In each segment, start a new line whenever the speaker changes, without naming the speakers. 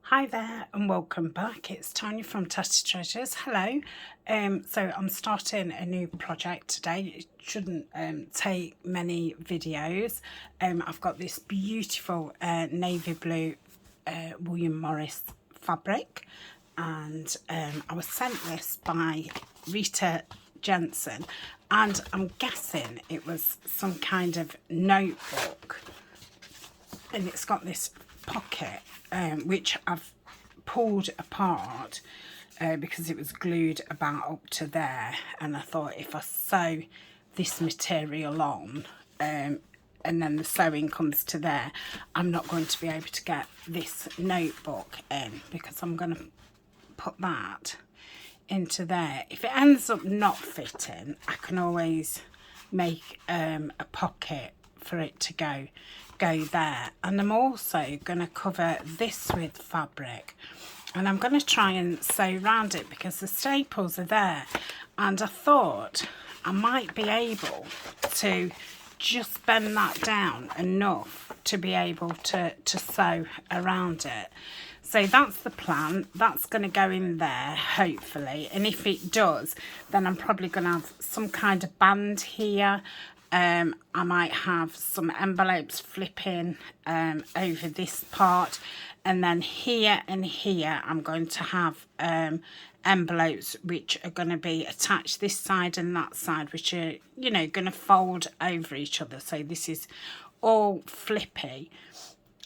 Hi there and welcome back. It's Tanya from Tatty Treasures. Hello. So I'm starting a new project today. It shouldn't take many videos. I've got this beautiful navy blue William Morris fabric, and I was sent this by Rita Jensen, and I'm guessing it was some kind of notebook, and it's got this pocket which I've pulled apart because it was glued about up to there, and I thought if I sew this material on and then the sewing comes to there, I'm not going to be able to get this notebook in, because I'm going to put that into there. If it ends up not fitting, I can always make a pocket for it to go there. And I'm also going to cover this with fabric, and I'm going to try and sew around it because the staples are there, and I thought I might be able to just bend that down enough to be able to sew around it. So that's the plan. That's going to go in there, hopefully. And if it does, then I'm probably going to have some kind of band here. I might have some envelopes flipping over this part. And then here and here, I'm going to have envelopes which are going to be attached this side and that side, which are, you know, going to fold over each other. So this is all flippy.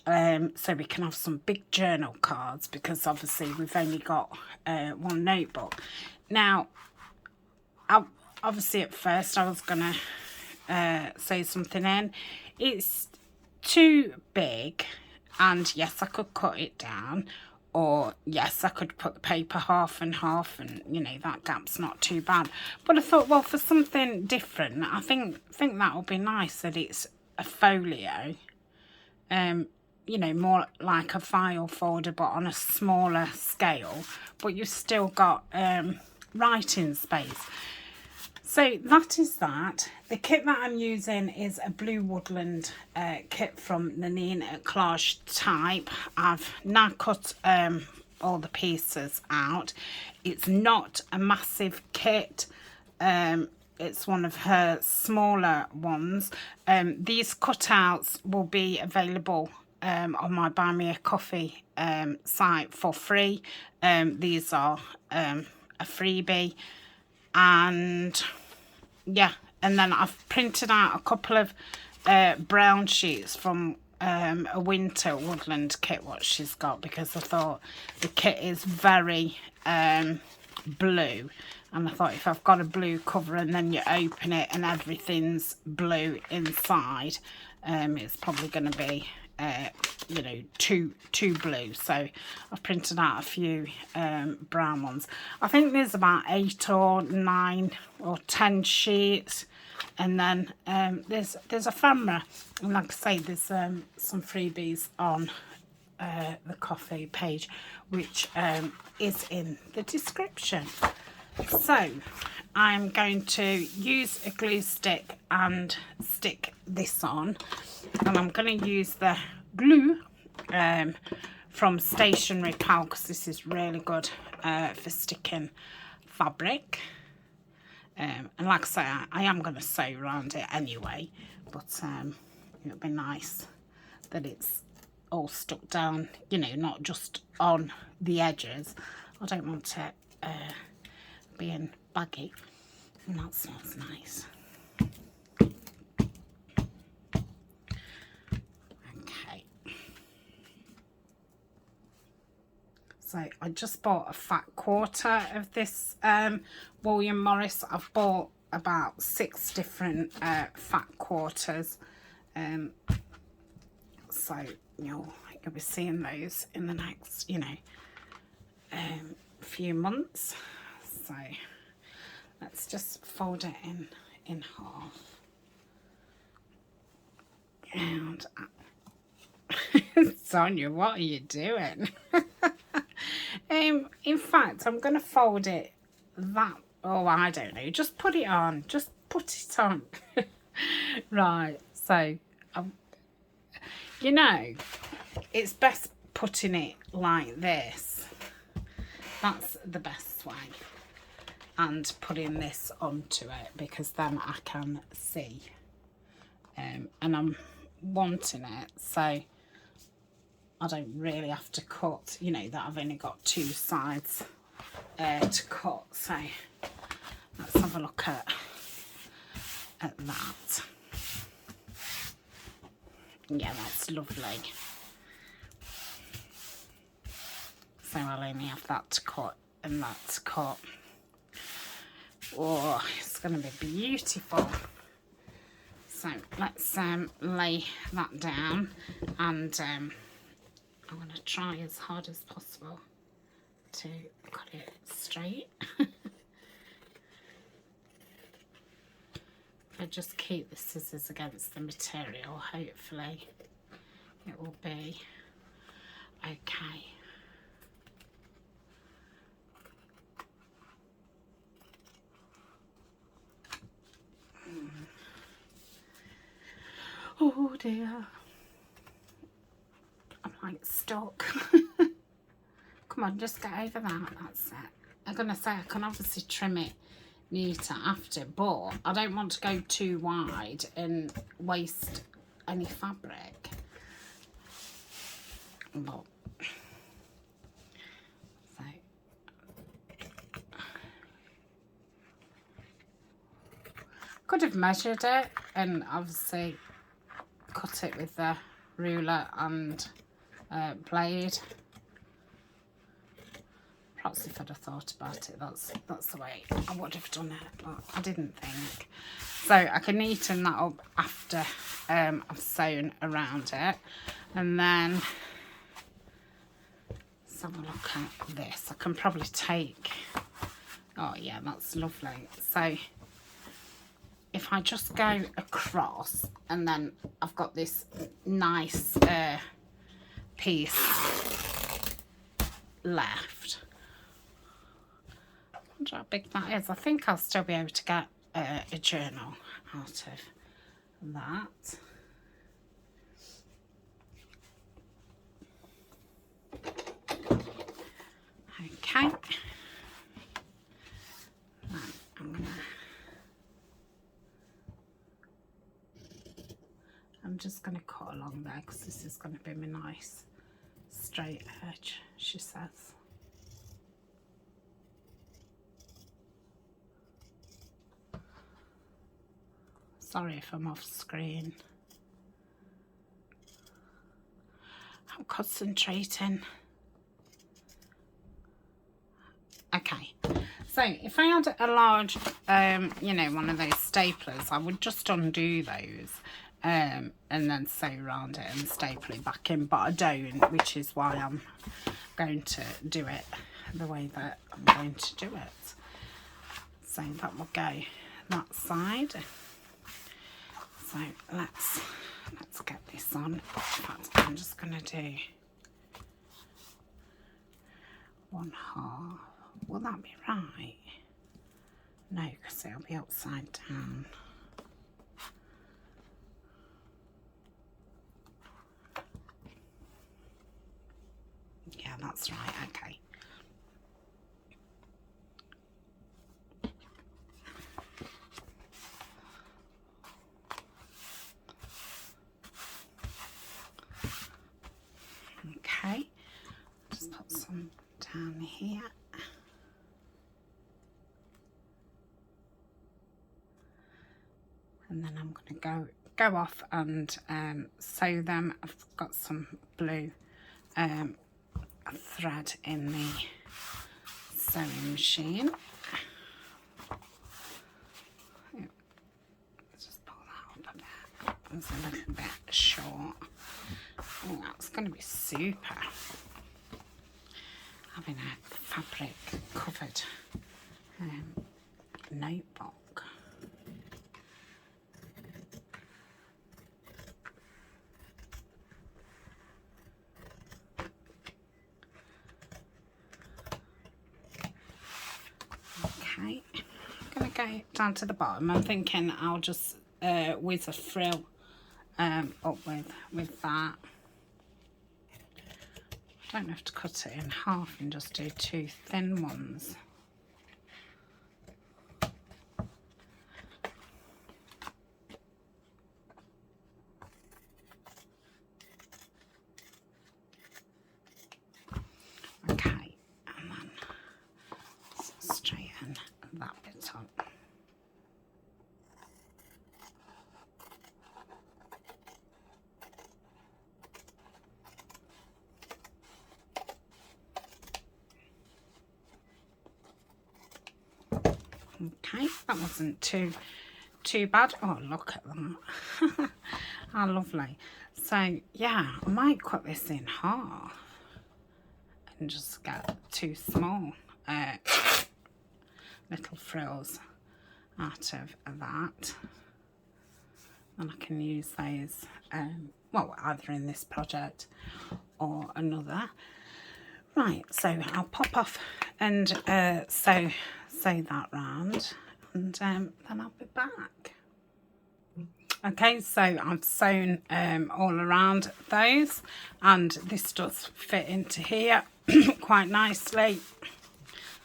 So we can have some big journal cards, because obviously we've only got one notebook. Now, obviously at first I was going to sew something in. It's too big, and yes, I could cut it down, or yes, I could put the paper half and half, and you know, that gap's not too bad. But I thought, well, for something different, I think that would be nice, that it's a folio. You know, more like a file folder but on a smaller scale, but you've still got writing space. So that is that. The kit that I'm using is a blue woodland kit from Nanine at Clash Type. I've now cut all the pieces out. It's not a massive kit. It's one of her smaller ones. These cutouts will be available on my Buy Me a Coffee site for free. These are a freebie, and yeah, and then I've printed out a couple of brown sheets from a winter woodland kit what she's got, because I thought the kit is very blue, and I thought if I've got a blue cover and then you open it and everything's blue inside, it's probably going to be you know, too blue. So I've printed out a few brown ones. I think there's about 8 or 9 or 10 sheets, and then there's ephemera, and like I say, there's some freebies on the coffee page, which is in the description. So I'm going to use a glue stick and stick this on, and I'm going to use the glue from Stationery Pal, because this is really good for sticking fabric. And like I say, I am going to sew around it anyway, but it would be nice that it's all stuck down, you know, not just on the edges. I don't want it being baggy, and that smells nice. Okay, so I just bought a fat quarter of this William Morris. I've bought about 6 different fat quarters, so you'll be seeing those in the next, you know, few months. So let's just fold it in half, and Sonia, what are you doing? In fact, I'm going to fold it that, oh, I don't know, just put it on, just put it on. Right, so you know, it's best putting it like this. That's the best way. And putting this onto it, because then I can see. And I'm wanting it, so I don't really have to cut, you know, that I've only got two sides to cut. So let's have a look at that. Yeah, that's lovely. So I'll only have that to cut and that to cut. Oh, it's going to be beautiful. So let's lay that down, and I'm going to try as hard as possible to cut it straight. I just keep the scissors against the material, hopefully it will be okay. Oh dear, I'm like stuck. Come on, just get over that, that's it. I'm going to say I can obviously trim it neater after, but I don't want to go too wide and waste any fabric. But, so, could have measured it and obviously cut it with the ruler and blade. Perhaps if I'd have thought about it, that's the way I would have done it, but I didn't think. So I can neaten that up after I've sewn around it. And then let's have a look at this. I can probably take, oh yeah, that's lovely. So if I just go across, and then I've got this nice piece left. I wonder how big that is. I think I'll still be able to get a journal out of that. Okay. I'm just going to cut along there because this is going to be my nice straight edge, she says. Sorry if I'm off screen. I'm concentrating. Okay, so if I had a large, you know, one of those staplers, I would just undo those. And then sew around it and staple it back in, but I don't, which is why I'm going to do it the way that I'm going to do it. So that will go that side. So let's get this on. In fact, I'm just going to do 1/2. Will that be right? No, because it'll be upside down. Yeah, that's right, okay. Okay, just put some down here. And then I'm going to go off and sew them. I've got some blue thread in the sewing machine. Just pull that up a bit. It's a little bit short. Oh, that's going to be super. Having a fabric covered notebook. Okay, I'm going to go down to the bottom. I'm thinking I'll just whiz a frill up with that. Don't have to cut it in half and just do 2 thin ones. Okay, and then straighten that bit up. Okay, that wasn't too bad. Oh, look at them. How lovely. So yeah, I might cut this in half and just get 2 small little frills out of that, and I can use those well, either in this project or another. Right, so I'll pop off and sew that round, and then I'll be back. Okay, so I've sewn all around those, and this does fit into here quite nicely.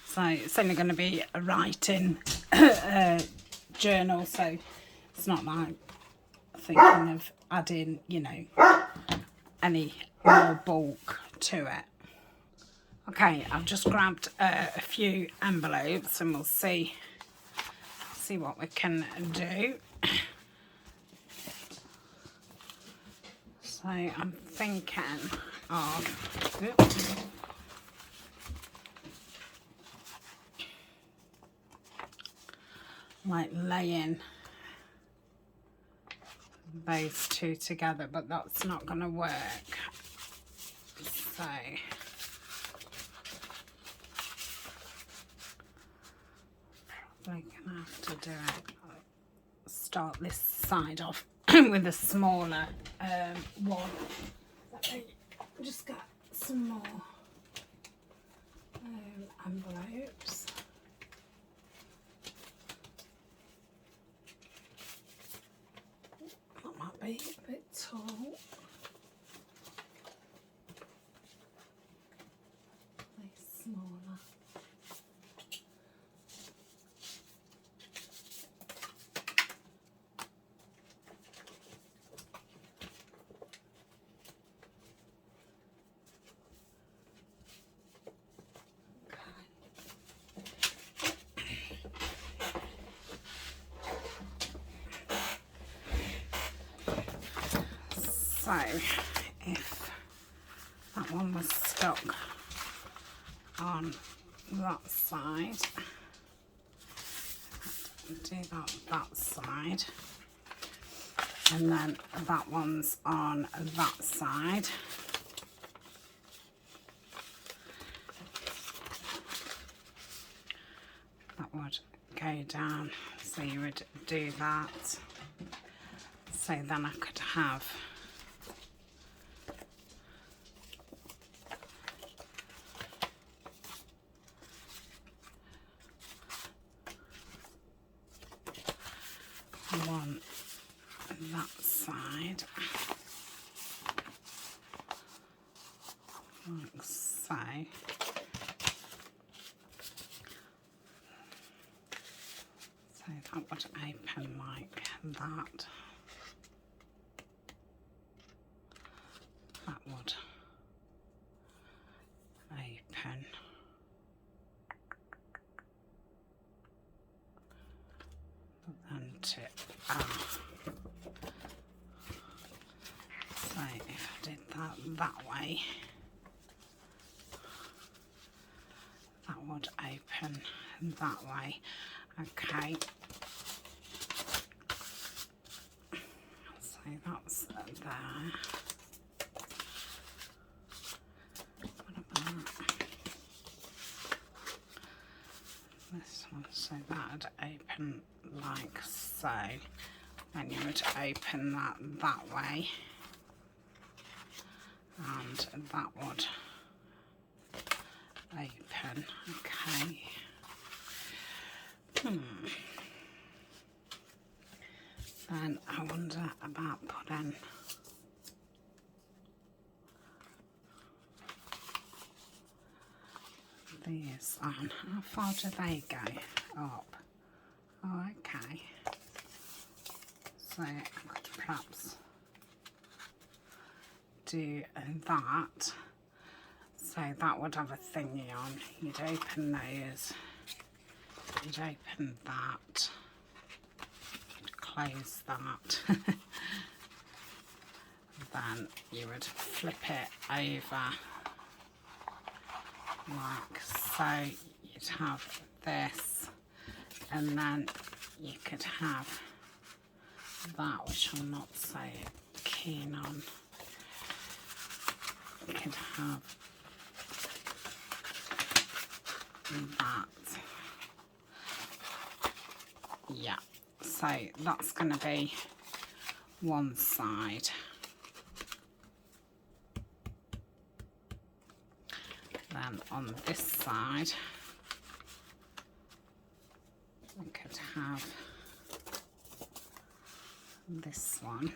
So it's only going to be a writing journal, so it's not like thinking of adding, you know, any more bulk to it. Okay, I've just grabbed a few envelopes and we'll see what we can do. So I'm thinking of like laying those two together, but that's not going to work. So probably gonna have to do it. Start this side off with a smaller one. Let me just get some more envelopes. That might be a bit tall. Smaller. So if that one was stuck on that side, do that side, and then that one's on that side. That would go down, so you would do that. So then I could have one that side, like so. So that would open like that. That would open. And tip out. So if I did that way, that would open that way. Okay. So that's there. What about this one? So that would open like so. Then you would open that way, and that would open. Okay. Then I wonder about putting these on. How far do they go up? Oh, okay. So I could perhaps do that. So that would have a thingy on. You'd open those. You'd open that. You'd close that. Then you would flip it over like so. You'd have this, and then you could have that, which I'm not so keen on. You could have that. Yeah, so that's going to be one side. Then on this side, we could have this one.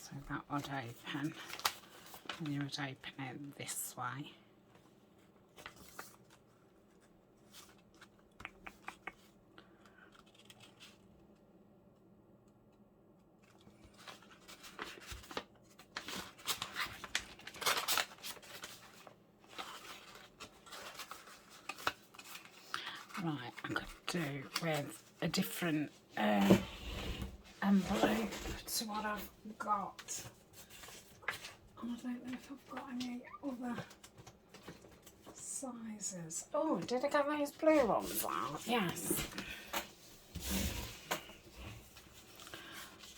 So that would open, and you would open it this way. Right, I could do with a different envelope to what I've got. I don't know if I've got any other sizes. Oh, did I get those blue ones out? Yes.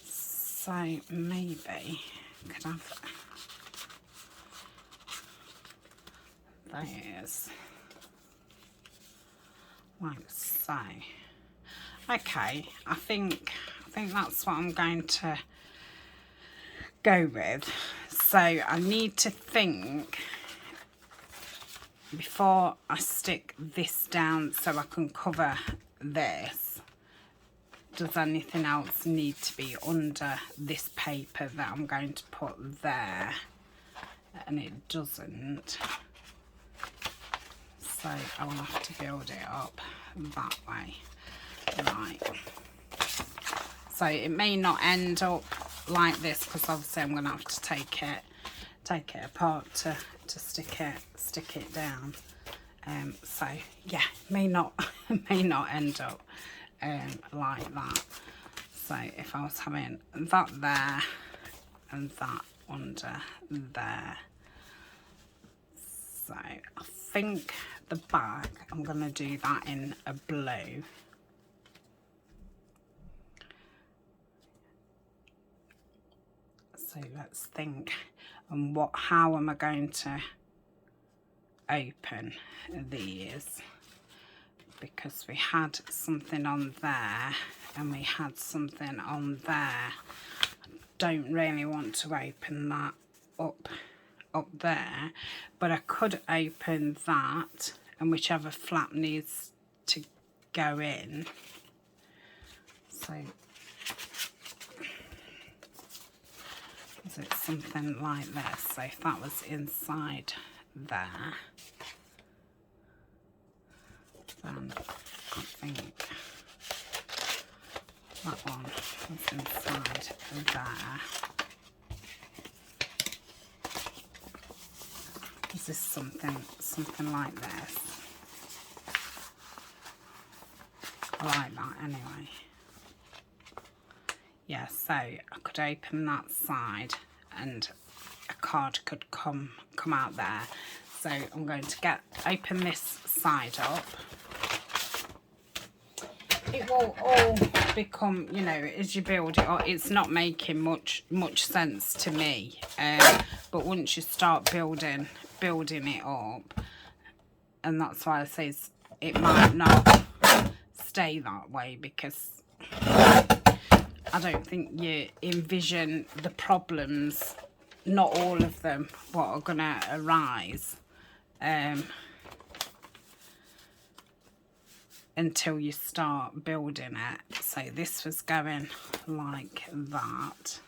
So maybe I could have those. Like so. Okay, I think that's what I'm going to go with. So I need to think before I stick this down so I can cover this. Does anything else need to be under this paper that I'm going to put there? And it doesn't. So I'll have to build it up that way. Right. So it may not end up like this because obviously I'm going to have to take it apart to stick it down. So yeah, may not end up like that. So if I was having that there and that under there. So I think the back, I'm going to do that in a blue. So let's think, and how am I going to open these? Because we had something on there and we had something on there. I don't really want to open that up there, but I could open that, and whichever flap needs to go in. So is it something like this? So if that was inside there, then I think that one was inside there. Is this something like this? I like that anyway. Yeah, so I could open that side and a card could come out there. So I'm going to open this side up. It will all become, you know, as you build it up, it's not making much sense to me. But once you start building it up, and that's why I say it might not stay that way, because I don't think you envision the problems, not all of them, what are going to arise until you start building it. So this was going like that,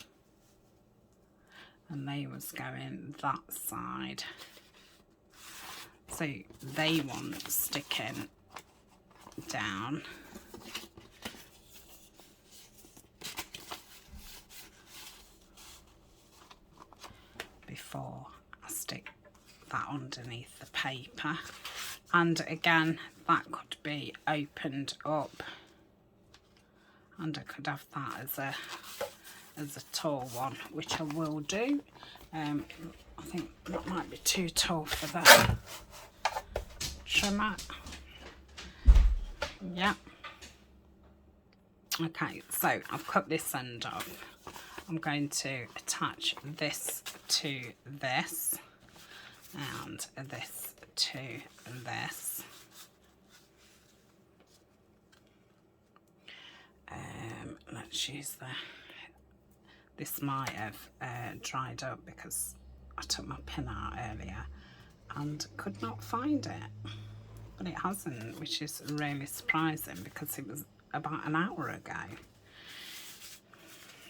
and they was going that side. so they want sticking down. Before I stick that underneath the paper. And again, that could be opened up, and I could have that as a tall one, which I will do. I think that might be too tall for the trimmer. Yeah. Okay, so I've cut this end off. I'm going to attach this to this and this to this. Let's use this might have dried up because I took my pin out earlier and could not find it, but it hasn't, which is really surprising because it was about an hour ago.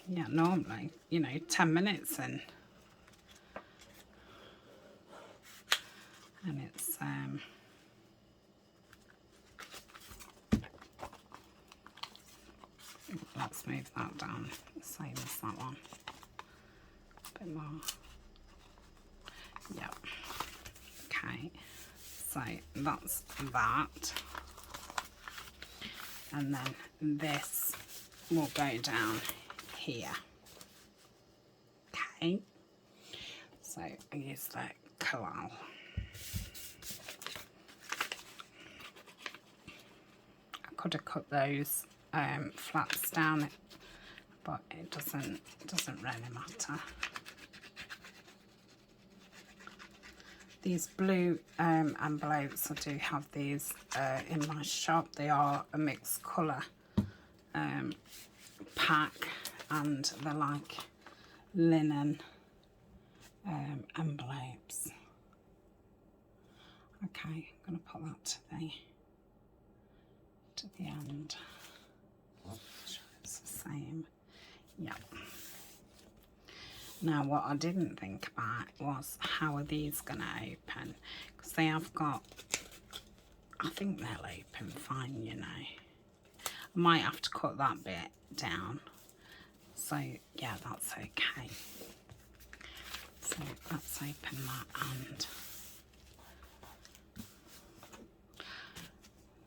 Yeah, normally, you know, 10 minutes in. And it's, let's move that down, same as that one. A bit more. Yep. Okay, so that's that. And then this will go down here. Okay, so I use the koal. I could have cut those flaps down, but it doesn't really matter. These blue envelopes, I do have these in my shop. They are a mixed colour pack, and they're like linen envelopes. Okay, I'm going to put that to the end. It's the same. Yep. Now, what I didn't think about was how are these going to open, because they have got, I think they'll open fine, you know. I might have to cut that bit down. So, yeah, that's okay. So, let's open that end.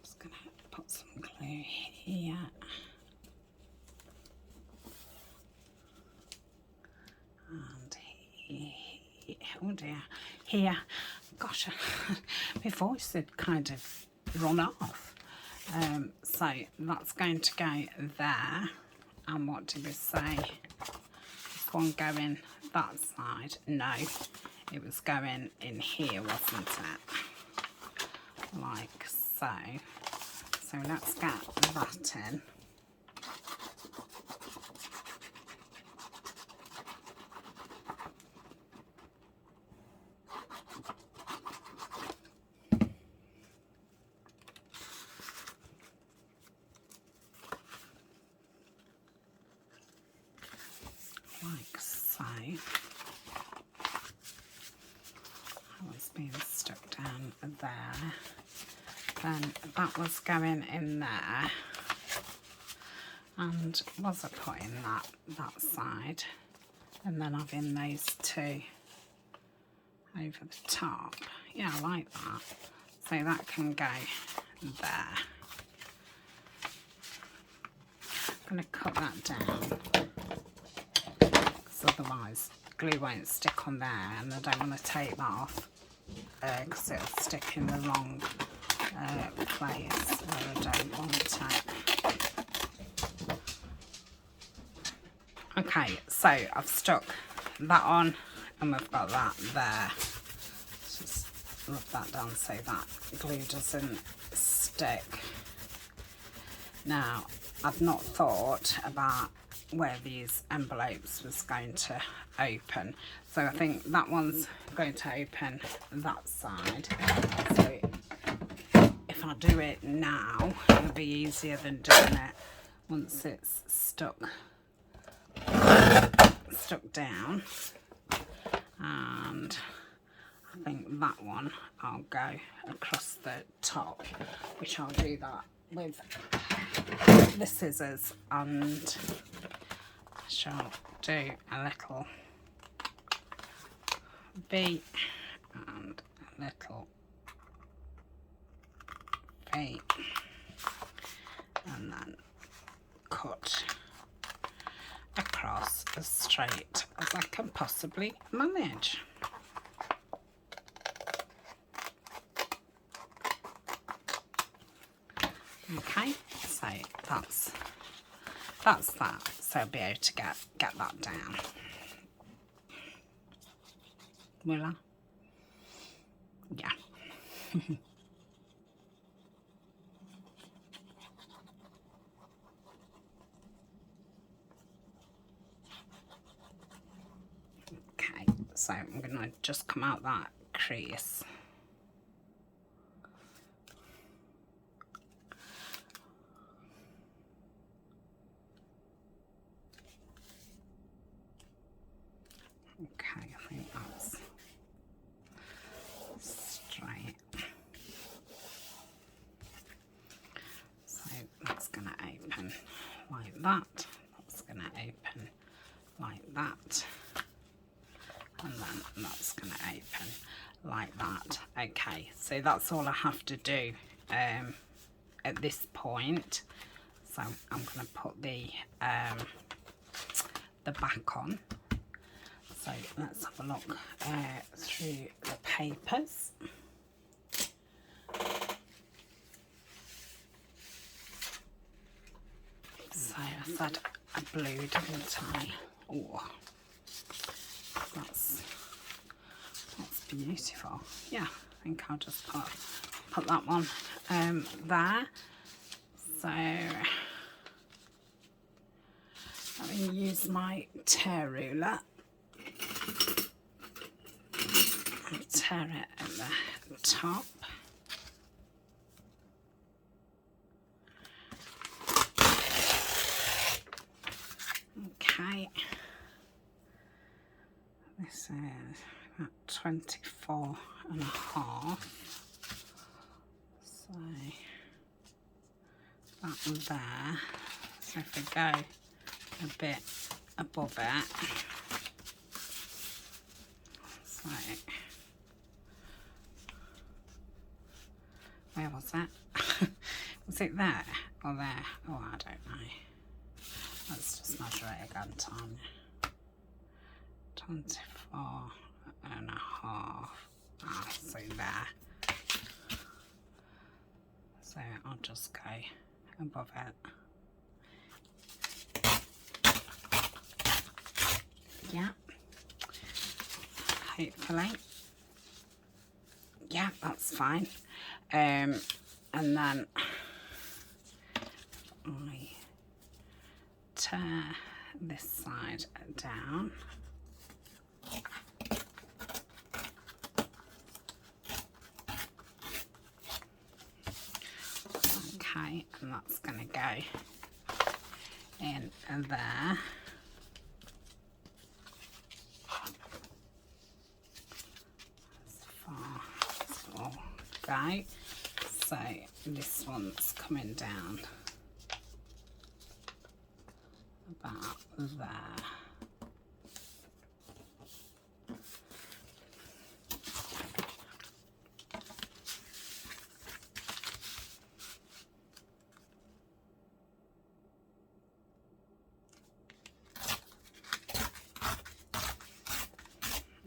Just going to put some glue here. And here, oh dear, here, gosh, my voice had kind of run off. So that's going to go there. And what did we say? This one going that side? No, it was going in here, wasn't it? Like so. So let's get that in. Like so. That was being stuck down there. Then that was going in there. And was I putting that side? And then having those two over the top. Yeah, I like that. So that can go there. I'm going to cut that down, otherwise glue won't stick on there, and I don't want to take that off because it'll stick in the wrong place where I don't want it. Okay, so I've stuck that on and we've got that there. Just rub that down so that glue doesn't stick. Now, I've not thought about where these envelopes was going to open, so I think that one's going to open that side. So if I do it now, it'll be easier than doing it once it's stuck down. And I think that one, I'll go across the top, which I'll do that with the scissors, and I shall do a little V and a little V, and then cut across as straight as I can possibly manage. Okay, so that's that. So I'll be able to get that down. Will I? Yeah. Okay, so I'm gonna just come out that crease. Okay, I think that's straight. So that's going to open like that. That's going to open like that. And then that's going to open like that. Okay, so that's all I have to do at this point. So I'm going to put the back on. So let's have a look through the papers. So I said a blue, didn't I? Oh, that's beautiful. Yeah, I think I'll just put that one there. So let me use my tear ruler. Tear it at the top. Okay, this is about 24 and a half. So that one there. So if we go a bit above it, so where was it? Was it there or there? Oh, I don't know. Let's just measure it again, Tanya. 24 and a half. Ah, so there. So I'll just go above it. Yeah. Hopefully. Yeah, that's fine. And then I tear this side down. Okay, and that's going to go in there. As far as all go. So this one's coming down about there.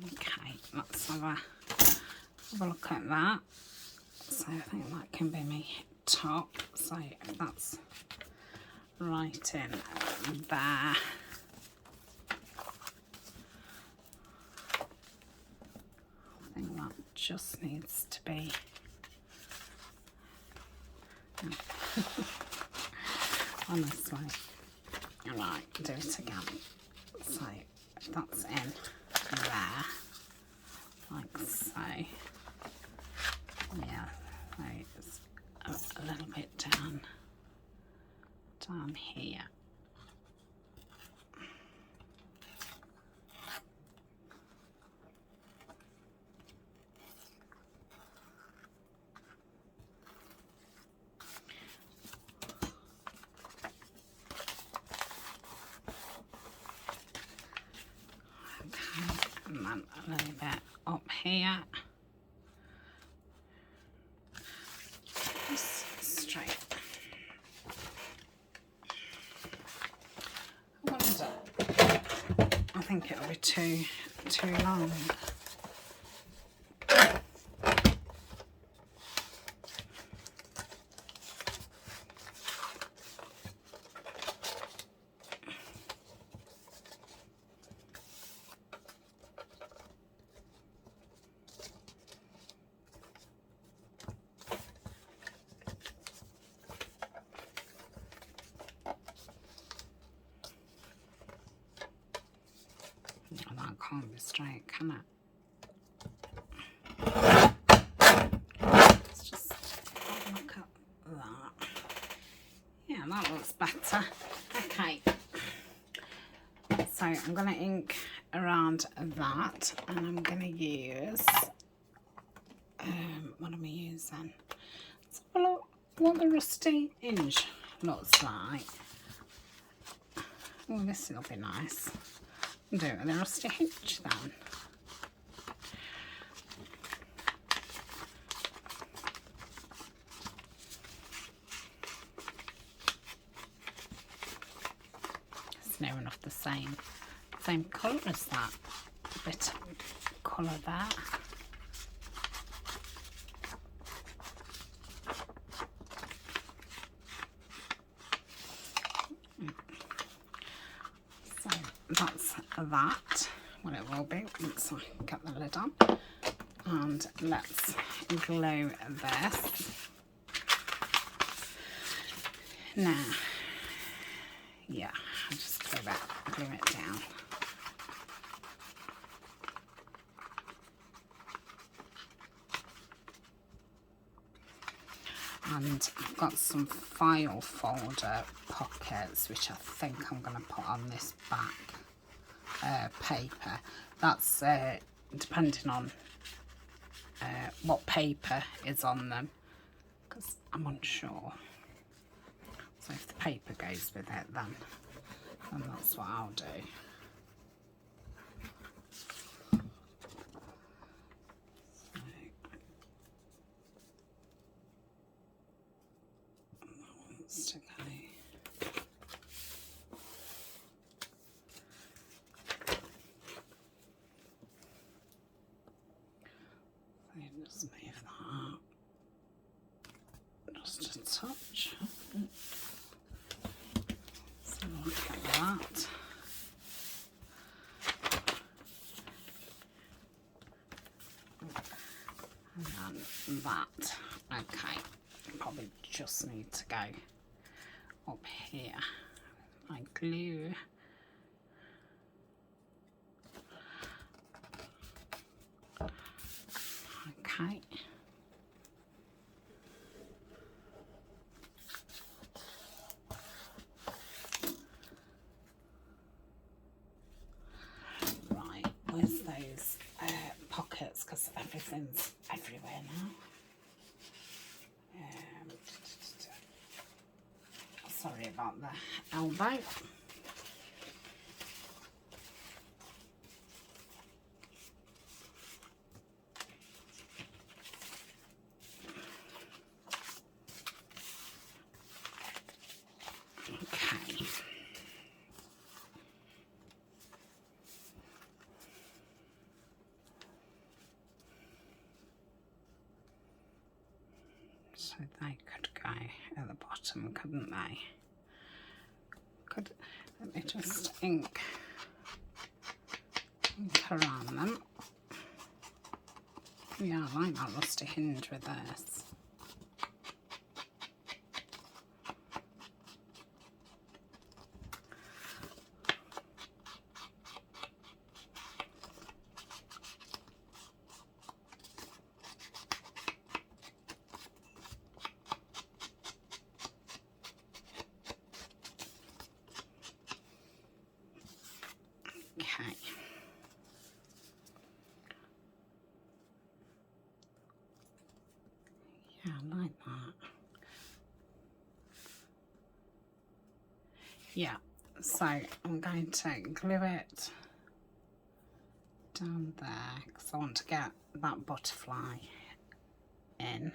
Okay, let's have a look at that. So I think that can be my top. So that's right in there. I think that just needs to be honestly, right, do it again. So that's in there, like so. Yeah, so it's a little bit down here. then a little bit up here. Just straight. I wonder, I think it'll be too long. That can't be straight, can it? Let's just have a look at that. Yeah, that looks better. Okay. So I'm going to ink around that, and I'm going to use, what am I using? Let's have a look what the rusty hinge looks like. Oh, this will be nice. Do it with a rusty hinge then. It's near enough the same colour as that. A bit of colour there. So that's that, what it will be once I get the lid on. And let's glue this. Now, yeah, I'll just glue it down. And I've got some file folder pockets which I think I'm going to put on this back paper. That's depending on what paper is on them, because I'm unsure. So if the paper goes with it, then that's what I'll do. So that one's just move that just a touch. So look at that. And then that. Okay, probably just need to go up here. My glue. Okay. Right, where's those pockets? Because everything's everywhere now. Sorry about the elbow. Okay. So they could go at the bottom, couldn't they? Let me just ink around them. Yeah, I like that rusty hinge with this. Okay. Yeah, I like that. Yeah, so I'm going to glue it down there because I want to get that butterfly in.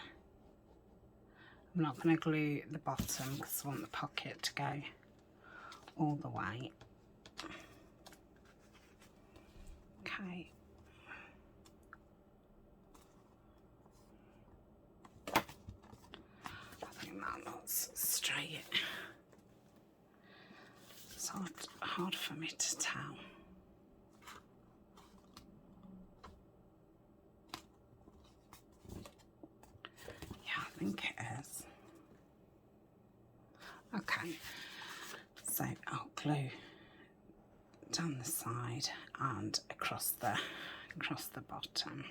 I'm not going to glue the bottom because I want the pocket to go all the way. Okay. I think that looks straight. It's hard for me to tell. Yeah, I think it is. Okay, so I'll glue down the side and across the bottom.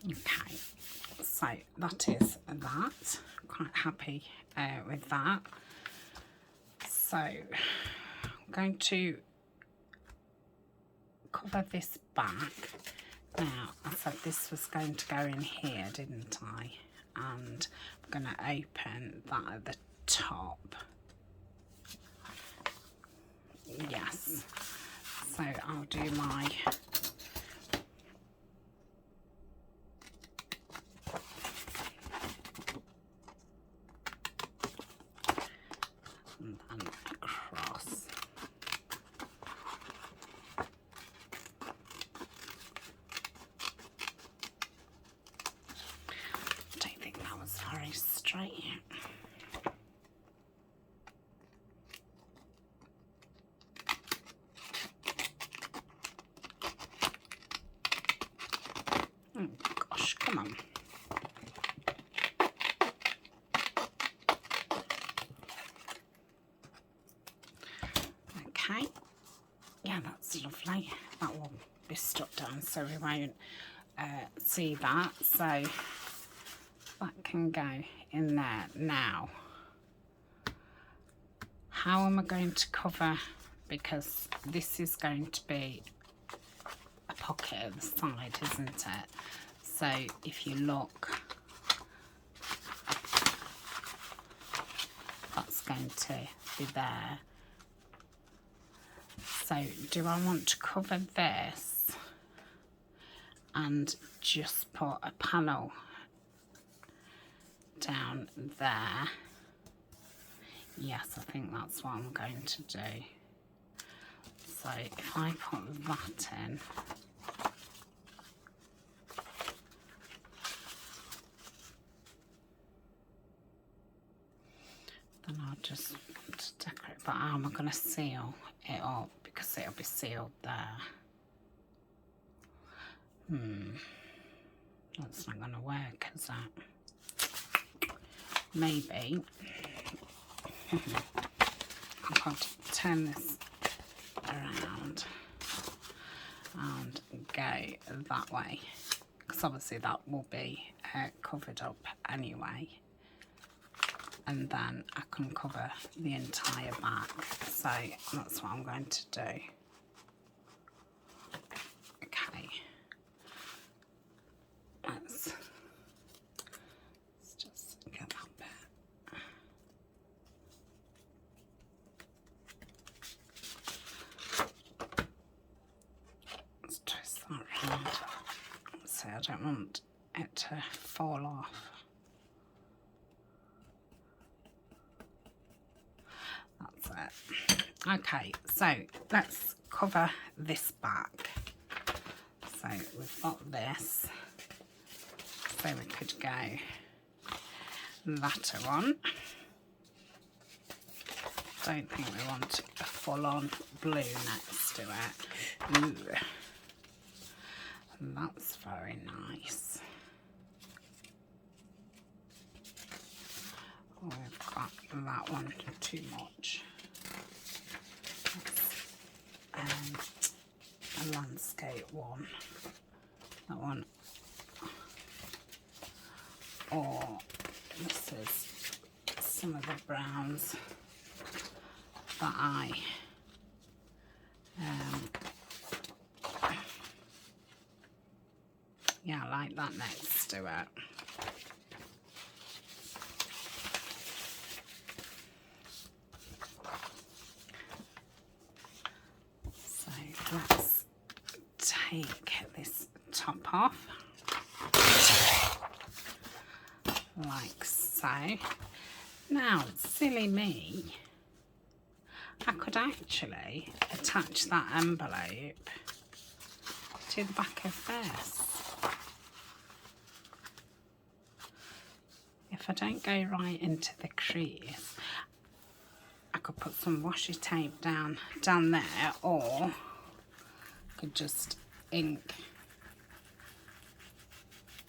Okay, so that is that. I'm quite happy with that. So I'm going to cover this back. Now, I said this was going to go in here, didn't I? And I'm going to open that at the top. Yes. So I'll do my and then across. I don't think that was very straight. Oh gosh, come on. Okay, yeah, that's lovely. That will be stuck down so we won't see that. So that can go in there. Now, how am I going to cover, because this is going to be a pocket at the side, isn't it? So if you look, that's going to be there. So do I want to cover this and just put a panel down there? Yes, I think that's what I'm going to do. So if I put that in, then I'll just want to decorate. But how am I going to seal it up? Because it'll be sealed there. That's not going to work, is that? Maybe I could turn this around and go that way, because obviously that will be covered up anyway, and then I can cover the entire back. So that's what I'm going to do. Okay, let's just get that bit. Let's twist that round. So I don't want it to fall off. That's it. Okay, so let's cover this back. So we've got this. So we could go that one. Don't think we want a full-on blue next to it. Ooh. That's very nice. Oh, we've got that one too much. A landscape one. That one or this is some of the browns that I yeah, I like that next to it. So let's take this top off, like so. Now, silly me, I could actually attach that envelope to the back of this. If I don't go right into the crease, I could put some washi tape down there, or I could just ink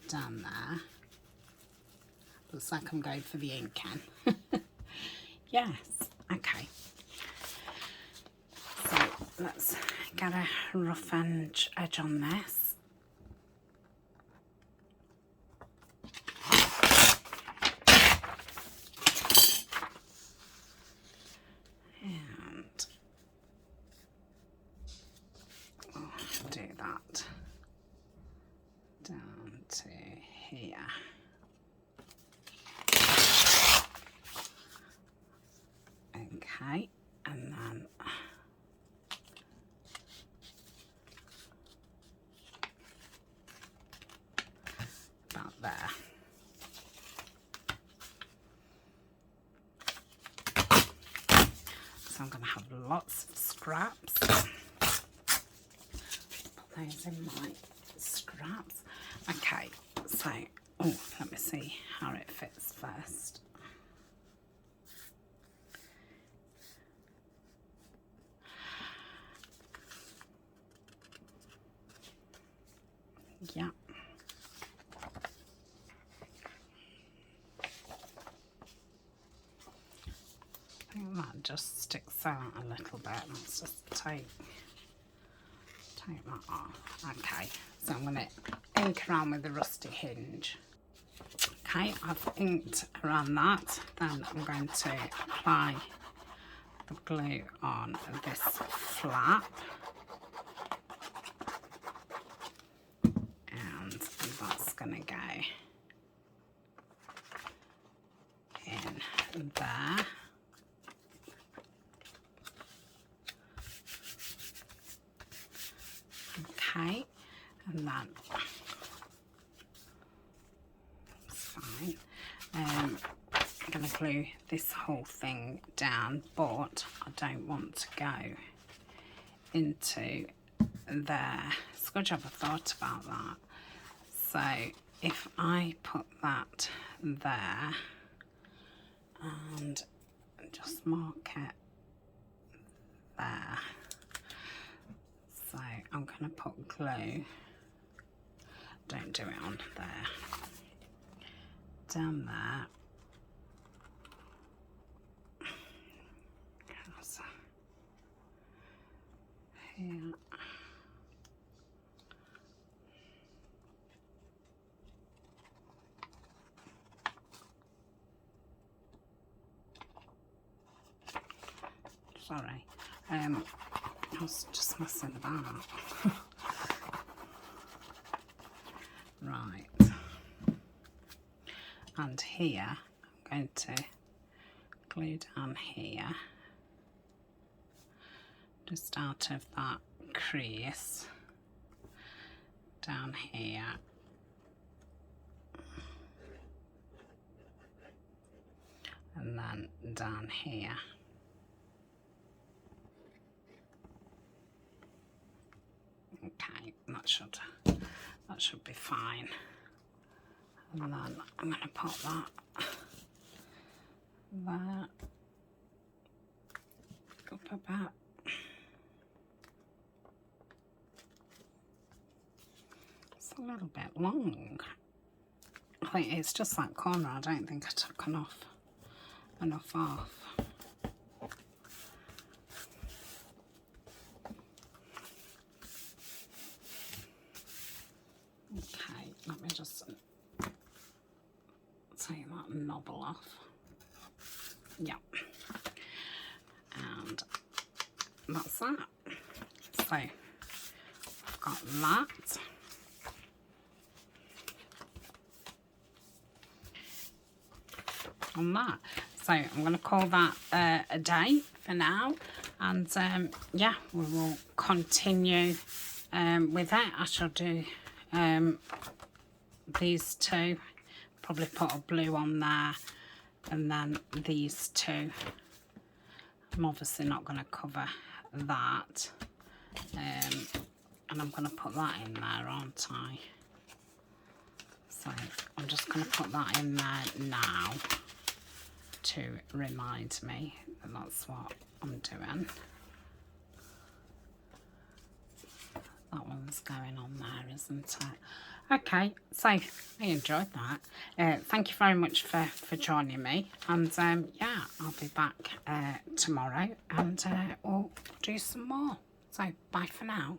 down there. Looks like I'm going for the inking. Yes, okay. So let's get a rough edge on this. And I'll do that down to here. Okay, and then about there. So I'm going to have lots of scraps. Put those in my scraps. Okay, so, oh, let me see how it fits first. Yeah. I think that just sticks out a little bit. Let's just take that off. Okay, so I'm going to ink around with the rusty hinge. Okay, I've inked around that. Then I'm going to apply the glue on this flap. And that's going to go in there. Okay, and then it's fine. I'm going to glue this whole thing down, but I don't want to go into there. It's a good job I thought about that. So if I put that there and just mark it there. So I'm going to put glue, don't do it on there, down there. Here. Sorry, I was just messing about. Right, and here I'm going to glue down here, just out of that crease, down here. And then down here. Okay, that should be fine. And then I'm going to put that there, up about. It's a little bit long. I think it's just that corner. I don't think I took enough off. Okay, let me just knobble off. Yeah. And that's that. So I've got that. On that. So I'm going to call that a day for now. And yeah, we will continue with it. I shall do these two. Probably put a blue on there. And then these two. I'm obviously not going to cover that. And I'm going to put that in there, aren't I? So I'm just going to put that in there now to remind me that that's what I'm doing. That one's going on there, isn't it? Okay, so I enjoyed that. Thank you very much for joining me. And yeah, I'll be back tomorrow and we'll do some more. So bye for now.